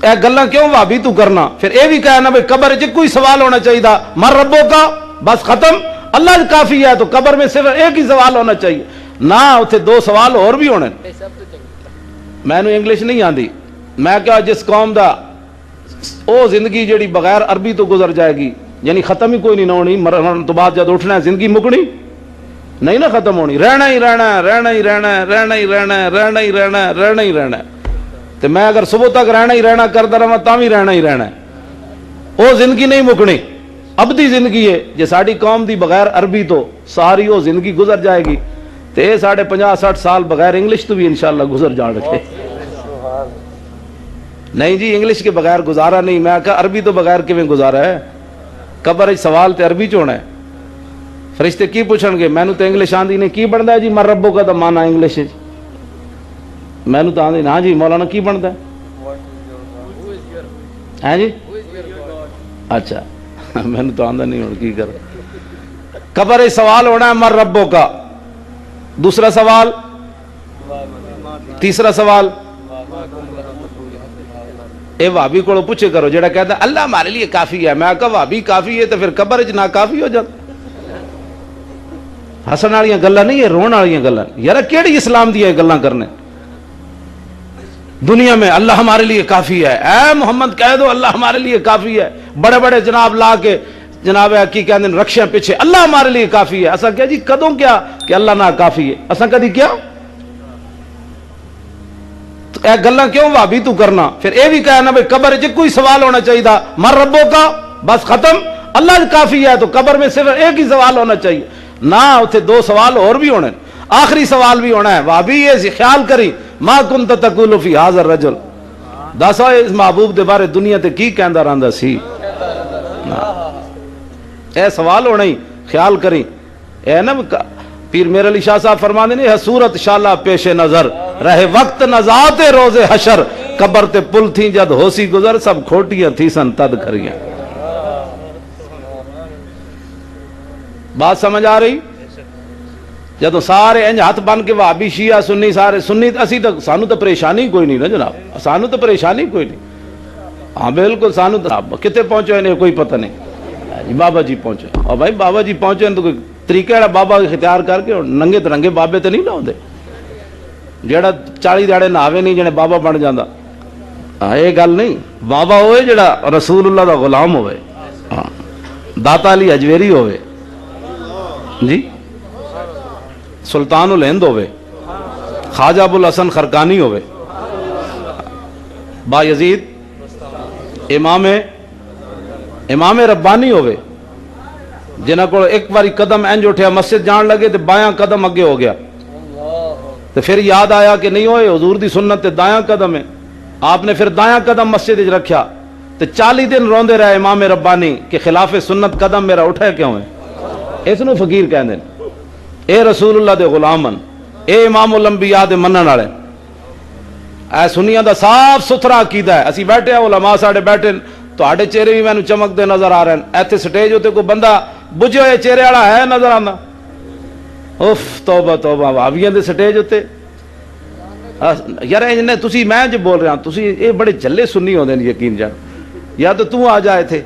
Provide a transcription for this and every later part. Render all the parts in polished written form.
اے گلاں کیوں بھابی تو کرنا؟ پھر اے بھی کہنا بھائی قبر چ کوئی سوال ہونا چاہیے، مر ربوں کا، بس ختم، اللہ کافی ہے، تو قبر میں صرف ایک ہی سوال ہونا چاہیے نہ اتنے دو سوال اور بھی ہونے۔ میں نے انگلش نہیں آندی، میں کہا جس قوم دا او زندگی جڑی بغیر عربی تو گزر جائے گی، یعنی ختم ہی کوئی نہیں نہ ہونی، مرن تو بعد جب اٹھنا ہے زندگی مکنی نہیں نہ ختم ہونی، رہنا ہی رہنا ہے، رہنا ہی رہنا ہے، رہنا ہی رہنا ہے، رہنا ہی رہنا ہے، رہنا ہی رہنا ہے۔ تو میں اگر صبح تک رہنا ہی رہنا کرتا رہا تاں بھی رہنا ہی رہنا ہے، وہ زندگی نہیں مکنی، ابدی زندگی ہے۔ جی ساری قوم دی بغیر عربی تو ساری وہ زندگی گزر جائے گی، تو یہ 50-60 بغیر انگلش تو بھی انشاءاللہ گزر جان رکھے۔ نہیں جی انگلش کے بغیر گزارا نہیں، میں کہا عربی تو بغیر کیویں گزارا ہے؟ قبر سوال تے عربی چ ہونا ہے، فرشتے کی پوچھن گے؟ مینوں تو انگلش آندی نہیں، کی بنتا ہے جی مر ربوں کا تو مانا انگلش؟ مینوں تو آندی ہاں جی مولانا کی بنتا ہے جی؟ اچھا مینوں تو آندا نہیں، ہوں کی کر۔ قبر سوال ہونا ہے مر ربوں کا، دوسرا سوال، تیسرا سوال اے وہابی کو پوچھے کرو جڑا کہتا ہے اللہ ہمارے لیے کافی ہے، میں کہا وہابی کافی ہے تو پھر قبر چ ناکافی ہو جاتا۔ ہسن والی گلاں نہیں، یہ رون والی گلاں۔ یار کیڑی اسلام دی گلاں کرنے؟ دنیا میں اللہ ہمارے لیے کافی ہے، اے محمد کہہ دو اللہ ہمارے لیے کافی ہے، بڑے بڑے جناب لا کے جناب کی کہتے ہیں رکشے پیچھے اللہ ہمارے لیے کافی ہے۔ اسا کیا جی کدوں کیا کہ اللہ نہ کافی ہے؟ اسا کدی کیا؟ اے گلاں کیوں بھابی تو کرنا؟ پھر اے بھی کہنا بھائی قبر چ کوئی سوال ہونا چاہیے، مر ربوں کا، بس ختم، اللہ کافی ہے، تو قبر میں صرف ایک ہی سوال ہونا چاہیے نہ اتنے دو سوال اور بھی ہونے، آخری سوال بھی ہونا ہے۔ بھابی یہ خیال کری ما کنت تقول فی ھذا الرجل، دسو اس محبوب دے بارے دنیا تے کی کہندا رہندا سی؟ اے سوال ہونا ہی خیال کری۔ اے نا پیر میر علی شاہ صاحب فرماندے نے صورت شالا پیش نظر رہے وقت نزاعت روز حشر، قبر تے پل تھی جد ہوسی گزر سب کھوٹیاں تھی سن تد کھریاں۔ بات سمجھ آ رہی؟ جدو سارے انج ہاتھ بن کے وہابی شیعہ سنی سارے سنی، اسی تو سانو تو پریشانی کوئی نہیں نا جناب، سانو تو پریشانی کوئی نہیں۔ ہاں بالکل سانو تو کتے پہنچے انہیں کوئی پتہ نہیں، بابا جی پہنچے، اور بھائی بابا جی پہنچے تو کوئی طریقہ ہے بابا اختیار کر کے، ننگے ترنگے بابے تو نہیں نہ ہوندے جیڑا 40 دیہڑے نہاوے نہیں جنے بابا بن جاندا۔ یہ گل نہیں، بابا ہوئے جڑا رسول اللہ دا غلام ہوئے، داتا علی اجویری ہوئے جی، سلطان الہند ہوئے، خواجہ ابو الحسن خرقانی ہوئے، با یزید امام ربانی ہوئے، جنہ کو ایک باری قدم انج اٹھیا مسجد جان لگے تو بایاں قدم اگے ہو گیا، تو پھر یاد آیا کہ نہیں ہوئے حضور دی سنت تے دایاں قدم ہے، آپ نے پھر دایاں قدم مسجد وچ رکھیا، تو 40 دن روندے رہے امام ربانی کہ خلاف سنت قدم میرا اٹھا کیوں ہے؟ اس نو فقیر کہندے ہیں۔ اے رسول اللہ دے غلامن، اے امام الانبیاء دے منن والے، اے سنیاں دا صاف ستھرا عقیدہ ہے۔ اسی بیٹھے ہیں علماء ساڈے بیٹھے، تہاڈے چہرے بھی مینوں چمکدے نظر آ رہے ہیں، ایتھے سٹیج ہوتے کوئی بندہ بجھے ہوئے چہرے والا ہے نظر آندا؟ اف توبہ توبہ، وہابیاں دے سٹیج ہوتے یار انج تسی میں جو بول رہا ہوں تسی اے بڑے جلے سنی ہوندے نے یقین جان، یا تو آ جائے تھے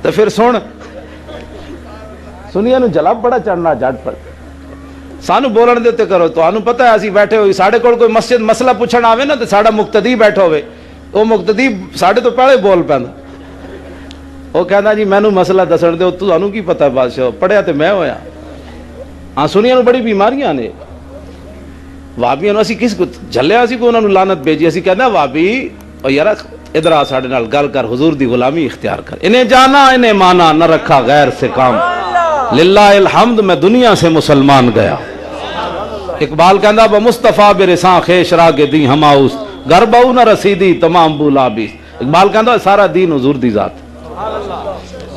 تو پھر سن سنیا نو جلا بڑا چڑھنا جٹ پر، سانو بولن دیتے کرو، تو آنو پتہ ہے اسی بیٹھے ہوئی ساڑھے کوئی مسجد مسئلہ پوچھن آوے نا تو ساڑھا مقتدی بیٹھا ہوئے، وہ مقتدی ساڑھے تو پہلے بول پہندا، وہ کہنا جی مینو مسئلہ دسن دے، تو آنو کی پتہ ہے بادشاہ پڑھیا تو میں ہویا۔ ہاں سنیا نو بڑی بیماریاں نے، وابیاں نو اسی کس کو جھلیا، اسی کو انہوں نے لعنت بھیجی، اسی کہنا وابی اور یار ادھر آ ساڑھے نال گل کر، حضور دی غلامی اختیار کر، انہیں جانا انہیں مانا نہ رکھا غیر سے کام، للہ الحمد میں دنیا سے مسلمان گیا۔ اقبال کہندا با مصطفیٰ برساں خیش راگ دی ہماؤس گھر باؤ نہ رسیدی تمام بولا بیس۔ اقبال کہندا سارا دین حضور دی ذات۔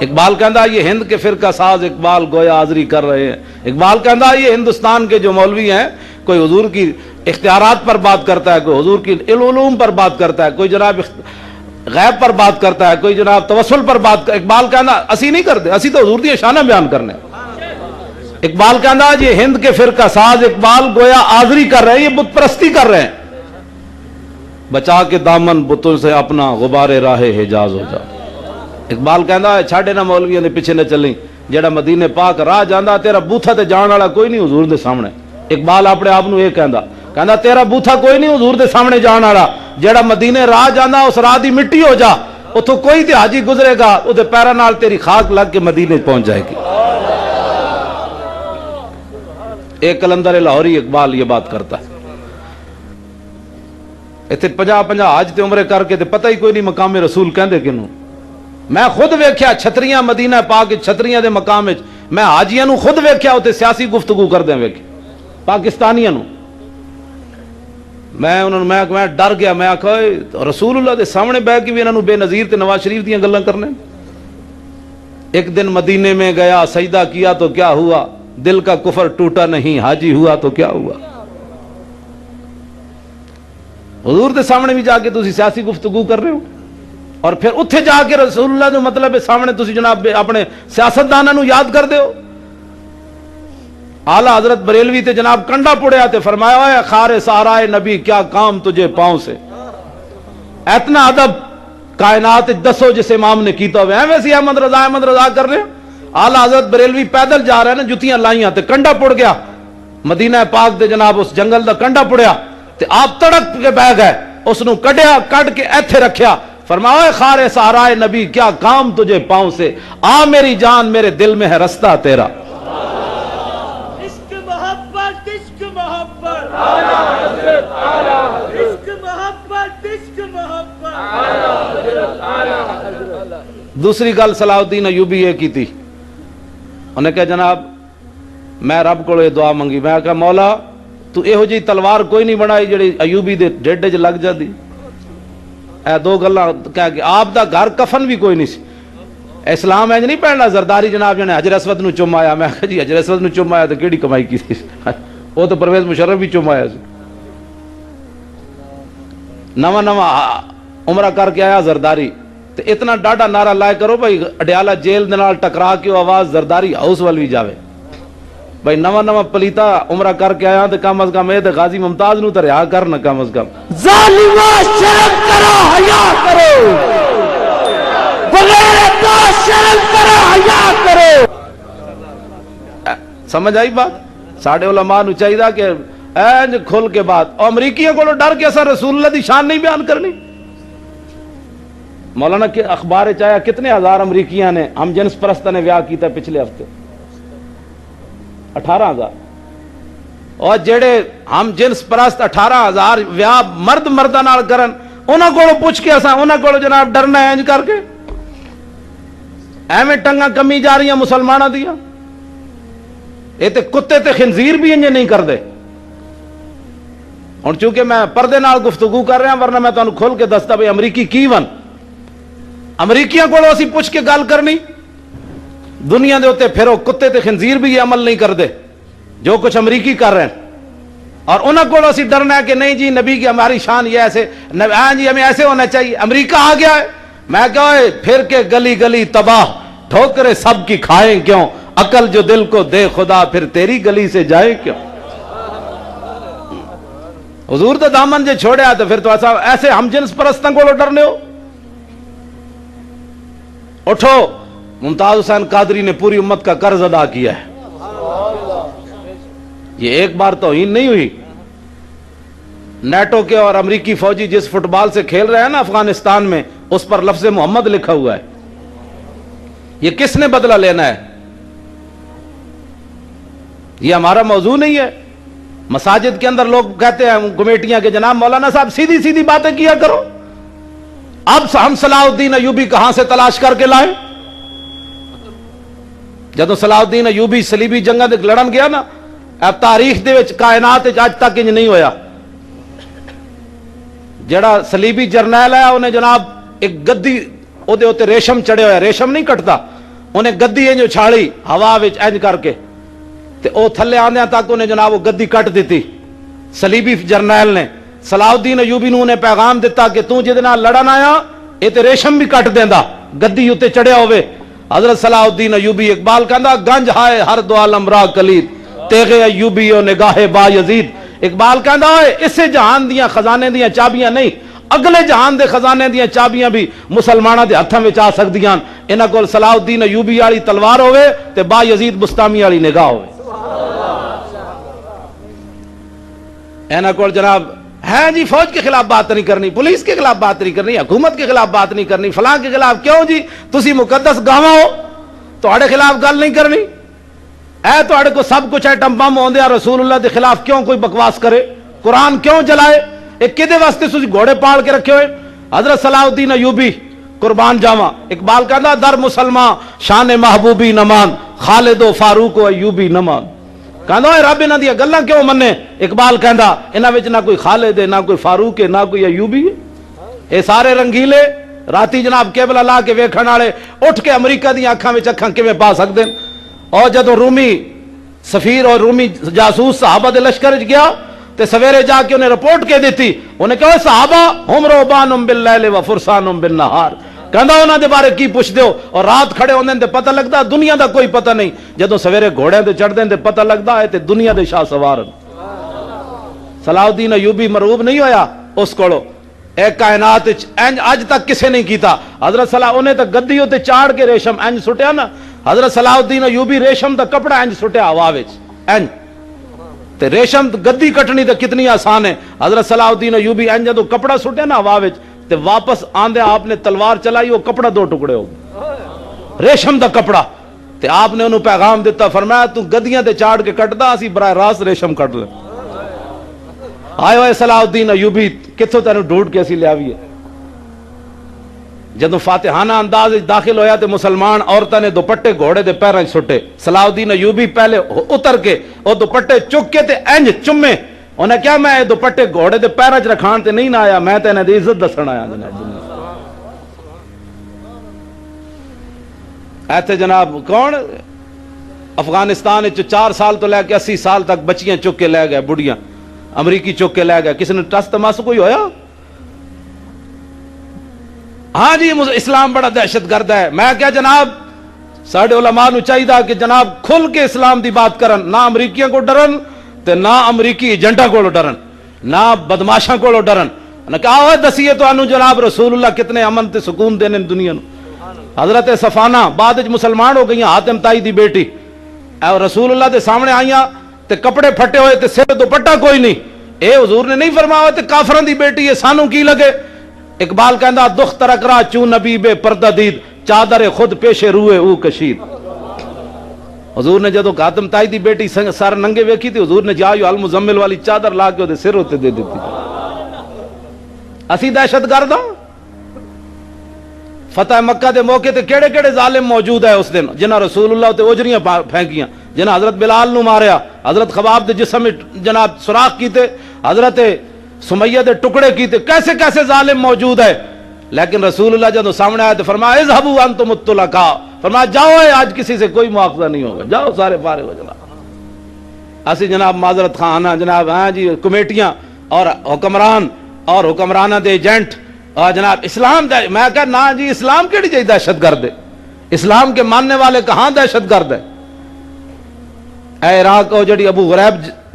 اقبال کہندا یہ ہند کے فرقہ ساز اقبال گویا حاضری کر رہے ہیں۔ اقبال کہندا یہ ہندوستان کے جو مولوی ہیں، کوئی حضور کی اختیارات پر بات کرتا ہے، کوئی حضور کی علوم پر بات کرتا ہے، کوئی جناب غیب پر بات کرتا ہے، کوئی جناب توسل پر بات کرتا ہے۔ اقبال کہنا اسی نہیں کرتے، اسی تو حضور دی شانہ بیان کرنے۔ اقبال کہنا یہ ہند کے فرقہ ساز اقبال گویا حاضری کر رہے ہیں، یہ بت پرستی کر رہے ہیں، بچا کے دامن بتوں سے اپنا غبار راہ حجاز ہو جا. اقبال کہندا ہے چھاڑے نہ مولویاں دے پیچھے نہ چلیں, جڑا مدینے پاک راہ جاندا تیرا بوتھا تے جان والا کوئی نہیں حضور دے سامنے. اقبال اپنے آپ نو یہ کہندا تیرا بوتھا کوئی نہیں حضور دے سامنے جان والا, جڑا مدینے راہ جاندا اس راہ دی مٹی ہو جا, اتوں کوئی تے حاجی گزرے گا او دے پیراں نال تیری خاک لگ کے مدینے پہنچ جائے گی. ایک کلندر لاہوری اقبال یہ بات کرتا ہے. اتنے 50 حج تے عمرے کر کے تے پتہ ہی کوئی نہیں مقام رسول کہندے کنوں. میں خود ویکھیا چھتریاں مدینہ پاک چھتریاں دے مقام وچ, میں حاجیاں نو خود ویکھیا تے سیاسی گفتگو کردے ویکھے پاکستانیاں نو. میں ڈر گیا, میں آکھا رسول اللہ دے سامنے بیٹھ کے بھی انہاں نو بے نظیر تے نواز شریف دیاں گلاں کرنے. ایک دن مدینے میں گیا, سجدہ کیا تو کیا ہوا, دل کا کفر ٹوٹا نہیں, حاجی ہوا تو کیا ہوا. حضور دے سامنے بھی جا کے تسی سیاسی گفتگو کر رہے ہو, اور پھر اتھے جا کے رسول اللہ جو مطلب ہے سامنے تسی جناب اپنے سیاستداناں نو یاد کر دے ہو. اعلیٰ حضرت بریلوی تے جناب کنڈا پڑیا تے فرمایا ہے خار سہرائے نبی کیا کام تجھے پاؤں سے. اتنا ادب کائنات دسو جس امام نے کیتا ہوئے ہیں, ویسے احمد رضا کر رہے ہیں. اعلیٰ حضرت بریلوی پیدل جا رہے ہیں نا, جتیاں لائیاں تے کنڈا پڑ گیا مدینہ پاک دے جناب اس جنگل دا کنڈا پڑیا تے آپ تڑک کے بہ گئے, اس نو کڈیا کڈ کے ایتھے رکھیا, فرمایا خار سہرائے نبی کیا کام تجھے پاؤں سے, آ میری جان میرے دل میں ہے رستہ تیرا. دوسری گل صلاح الدین ایوبی یہ کی تھی, انہیں کہا جناب میں رب کو یہ دعا منگی, میں کہا مولا تو یہو جی تلوار کوئی نہیں بنائی جڑی ایوبی دے ڈیڈ چ لگ جاتی. اے دو گلاں کہہ کے آپ دا گھر کفن بھی کوئی نہیں سی. اسلام انج نہیں پہننا زرداری جناب جنے حجر اسود نو چومایا. میں کہا جی حجر اسود نو چومایا تو کیڑی کمائی کی تھی, وہ تو پرویز مشرف بھی چومایا سی. نواں عمرہ کر کے آیا زرداری تے اتنا ڈاڈا نعرہ لائے کرو بھائی اڈیالہ جیل دے نال ٹکرا کے آواز زرداری ہاؤس وال بھی جاوے. بھائی نواں پلیتا عمرہ کر کے آیا تے کم از کم اے تے غازی ممتاز نو تے رہا کر نہ, کم از کم ظالمہ شرم کرو حیا کرو, بغیر تو شرم کرو حیا کرو. سمجھ آئی بات. ساڈے علماء نو چاہیے کہ اینج کھل کے بات, اور امریکیوں کو ڈر کے اثر رسول اللہ دی شان نہیں بیان کرنی. مولانا کے اخبار چاہیا کتنے ہزار امریکیاں نے ہم جنس پرستہ نے ویاہ کیتا پچھلے ہفتے, 18,000. اور جڑے ہم جنس پرست 18,000 ویاہ مرد مردہ نال کرن, انہاں کولوں پوچھ کے اساں انہاں کولوں جناب ڈرنا ہے انج کر کے, ایویں ٹنگاں کمی جا رہی ہیں مسلماناں دیاں. اے تے کتے تے خنزیر بھی انج نہیں کردے. اور چونکہ میں پردے نال گفتگو کر رہا, ورنہ میں تانوں کھول کے دستا بھئی امریکی کی ون, امریکیاں کو اسی پوچھ کے گل کرنی. دنیا دے ہوتے پھرو کتے تے خنزیر بھی یہ عمل نہیں کر دے جو کچھ امریکی کر رہے ہیں, اور انہوں کو اسی ڈرنا ہے کہ نہیں جی نبی کی ہماری شان یہ ایسے, ہاں جی ہمیں ایسے ہونا چاہیے. امریکہ آ گیا ہے, میں کہا پھر کے گلی گلی تباہ, ٹھوکریں سب کی کھائیں کیوں, عقل جو دل کو دے خدا پھر تیری گلی سے جائے کیوں. حضور تو دامن جے چھوڑیا تو پھر تو ایسے ہم جنس پرستوں کو ڈرنے ہو. اٹھو, ممتاز حسین قادری نے پوری امت کا قرض ادا کیا ہے. یہ ایک بار توہین نہیں ہوئی. نیٹو کے اور امریکی فوجی جس فٹ بال سے کھیل رہے ہیں نا افغانستان میں, اس پر لفظ محمد لکھا ہوا ہے. یہ کس نے بدلہ لینا ہے؟ یہ ہمارا موضوع نہیں ہے. مساجد کے اندر لوگ کہتے ہیں کمیٹیاں کے جناب مولانا صاحب سیدھی سیدھی باتیں کیا کرو. اب ہم صلاح الدین ایوبی کہاں سے تلاش کر کے لائیں؟ جدو صلاح الدین ایوبی صلیبی جنگاں دے لڑن گیا نا, اب تاریخ دے وچ کائنات وچ اج تک انج نہیں ہویا. جڑا صلیبی جرنیل ہے انہیں جناب ایک گدی او دے اوتے ریشم چڑھے ہویا, ریشم نہیں کٹتا, انہیں گدی انج اچھاڑی ہوا وچ انج کر کے تے او تھلے آندیاں تک انہیں جناب وہ گدی کٹ دیتی. صلیبی جرنیل نے صلاح الدین ایوبی نو نے پیغام دیتا کہ تو جے نال لڑن آیا اے تے ریشم بھی کٹ دیندا, گدی اوتے چڑھیا ہوئے. حضرت صلاح الدین ایوبی اقبال کہندا گنج ہائے ہر دو عالم را کلید تیغے ایوبی و نگاہ با یزید. اقبال کہندا اس جہان دیاں خزانے دیاں چابیاں نہیں, اگلے جہان دے خزانے دیاں چابیاں بھی مسلماناں دے ہتھاں وچ آ سکدیاں. انہاں کول صلاح الدین ایوبی والی تلوار ہوے تے با یزید بستامی والی نگاہ ہوے. انہاں کول جناب ہے جی فوج کے خلاف بات نہیں کرنی, پولیس کے خلاف بات نہیں کرنی, حکومت کے خلاف بات نہیں کرنی, فلاں کے خلاف. کیوں جی تسی مقدس گاواں ہو, تہاڈے خلاف گل نہیں کرنی. اے تہاڈے کو سب کچھ ایٹم بم ہوندے آ, رسول اللہ دے خلاف کیوں کوئی بکواس کرے, قرآن کیوں جلائے, ایک کدے واسطے تسی گھوڑے پال کے رکھے ہوئے. حضرت صلاح الدین ایوبی قربان جاواں, اقبال کہندا در مسلمان شان محبوبی نمان, خالد و فاروق و ایوبی نمان. کہندا اے رب انہاں دی گلاں کیوں مننے, اقبال کہندا انہاں وچ نہ کوئی خالد ہے, نہ کوئی فاروق ہے, نہ کوئی ایوبی ہے. اے سارے رنگیلے راتی جناب کیبل لا کے ویکھن والے اٹھ کے امریکہ دی اکھاں وچ اکھاں کیویں پا سکدے. اور جدوں رومی سفیر اور رومی جاسوس صحابہ دے لشکر وچ گیا تے سویرے جا کے انہیں رپورٹ کے دیتی, انہیں کہا صحابہ ہم رہبان باللیل و فرسان بالنہار. کہندا انہاں دے بارے کی پوچھ دیو, اور رات کھڑے ہوندے تے پتہ لگدا دنیا دا کوئی پتہ نہیں, جدوں سویرے گھوڑے تے چڑھدے تے پتہ لگدا ہے تے دنیا دے شاہ سوار. صلاح الدین ایوبی مرعوب نہیں ہویا اس کولو, ایک کائنات اج تک کسے نہیں کیتا. حضرت صلاح انہیں تے گدی تے چاڑ کے ریشم انج سٹیا نا, حضرت صلاح الدین ایوبی ریشم دا کپڑا انج سٹیا ہوا وچ انج, تے ریشم گدی کٹنی تے کتنی آسان ہے. حضرت صلاح الدین ایوبی انج جدوں کپڑا سٹیا نا ہوا وچ تے واپس آندے آپ نے تلوار چلائی, وہ کپڑا دو ٹکڑے ہو گئے, ریشم دا کپڑا. تے آپ نے انہوں پیغام دیتا, فرمایا تو گدیاں تے چاڑ کے کٹدا, اسی براہ راست ریشم کٹ لے. آئے ہوئے صلاح الدین ایوبی کتھوں تینوں ڈھونڈ کے اسی لے آویے. جدوں فاتحانہ انداز داخل ہویا تے مسلمان عورتاں نے دوپٹے گھوڑے دے پیراں سٹے. صلاح الدین ایوبی پہلے اتر کے اور دوپٹے چک کے تے انج چمے. انہیں کیا میں دوپٹے گھوڑے دے پیراں چ رکھان تے نہیں نہ آیا, میں تے انہاں دی عزت دسن آیا. ایتھے جناب کون افغانستان 4 سال تو لے کے 80 سال تک بچیاں چک کے لے گئے, بڑھیاں امریکی چک کے لے گئے, کسی نے ٹس تماس کوئی ہویا؟ ہاں جی اسلام بڑا دہشت گرد ہے. میں کیا جناب ساڈے علماء نو چاہیے کہ جناب کھل کے اسلام دی بات کرن, نہ امریکیاں کو ڈرن تے نہ امریکی ایجنٹاں کو ڈرن, نہ بدماشاں کو ڈرن. نہ کہا ہوئے دسیے تو انو جناب رسول اللہ کتنے امن تے سکون دینے دنیا نو. حضرت صفانہ بعد وچ مسلمان ہو گئیاں, حاتم تائی دی بیٹی, اے رسول اللہ دے سامنے آئیاں تے کپڑے پھٹے ہوئے تے سر دوپٹہ کوئی نہیں. اے حضور نے نہیں فرمایا تے کافراں دی بیٹی ہے, سانو کی لگے. اقبال کہندا دخ ترک را چون نبی بے پردہ دید, چادر خود پیش روئے او کشید. حضور نے جدو حاتم تائی دی بیٹی سر ننگے ویکھی تھی, حضور نے جا یو المزمل والی چادر لا کے دے سر ہوتے دے دیتی. اسی دہشت گرد ہاں. فتح مکہ دے موقع تے کیڑے کیڑے ظالم موجود ہے اس دن, جنہاں رسول اللہ تے اجریاں پھینکیاں, جنہاں حضرت بلال نو ماریا, حضرت خباب دے جسم جناب سوراخ کیتے, حضرت سمیہ دے ٹکڑے کیتے, کیسے کیسے ظالم موجود ہے. لیکن رسول اللہ جب سامنے آیا تو فرمایا اذهبوا انتم الطلقاء, فرمایا جاؤ آج کسی سے کوئی مواخذہ نہیں ہوگا, جاؤ سارے فارغ ہو جناب. اسی جناب معذرت خانہ جناب ہاں جی کمیٹیاں اور حکمران اور حکمرانہ دے ایجنٹ اور جناب اسلام دے, میں کہا نا جی اسلام کیڑی جی دہشت گرد ہے, اسلام کے ماننے والے کہاں دہشت گرد ہے. اے عراق او جڑی ابو غریب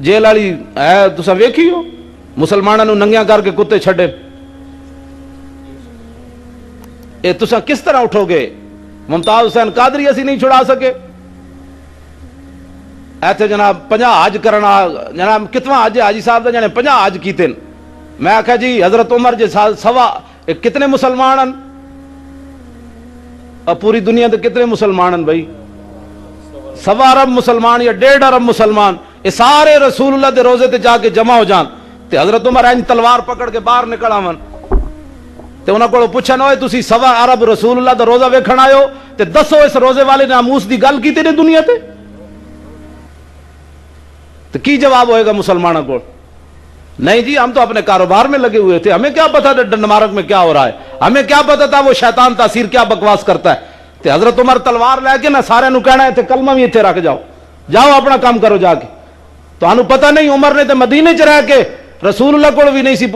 جیل والی ہے تساں ویکھی ہو, مسلمانوں نو ننگیاں کر کے کتے چھڈے. اے تساں کس طرح اٹھو گے؟ ممتاز حسین قادری اسی نہیں چھڑا سکے. ایتھے جناب 50 حج کرنا, جناب کتواں حج حاجی صاحب دا جانے 50 حج کیتے. میں آکھا جی حضرت عمر جے سوا کتنے مسلمان ہیں, اور پوری دنیا دے کتنے مسلمان ہیں بھائی؟ 1.25 ارب مسلمان یا 1.5 ارب مسلمان, یہ سارے رسول اللہ دے روزے تے جا کے جمع ہو جان. تے حضرت عمر این تلوار پکڑ کے باہر نکل آون تے انہاں کولوں پوچھن ہوئے تسی 1.25 ارب رسول اللہ دا روزہ ویکھن آئے ہو تے دسو اس روزے والے ناموس دی گل کیتی نے دنیا تے؟ تو کی جواب ہوئے گا مسلمانوں کو؟ نہیں جی ہم تو اپنے کاروبار میں لگے ہوئے تھے, ہمیں کیا پتا تھا ڈنمارک میں کیا ہو رہا ہے, ہمیں کیا پتا تھا وہ شیطان تاثیر کیا بکواس کرتا ہے. تے حضرت عمر تلوار لے کے نہ سارے نو کہنا ہے تے کلمہ بھی اتنے رکھ جاؤ, جاؤ اپنا کام کرو جا کے. تو انہوں پتہ نہیں عمر نے تے مدینے چ رہ کے رسول اللہ کو بھی نہیں سی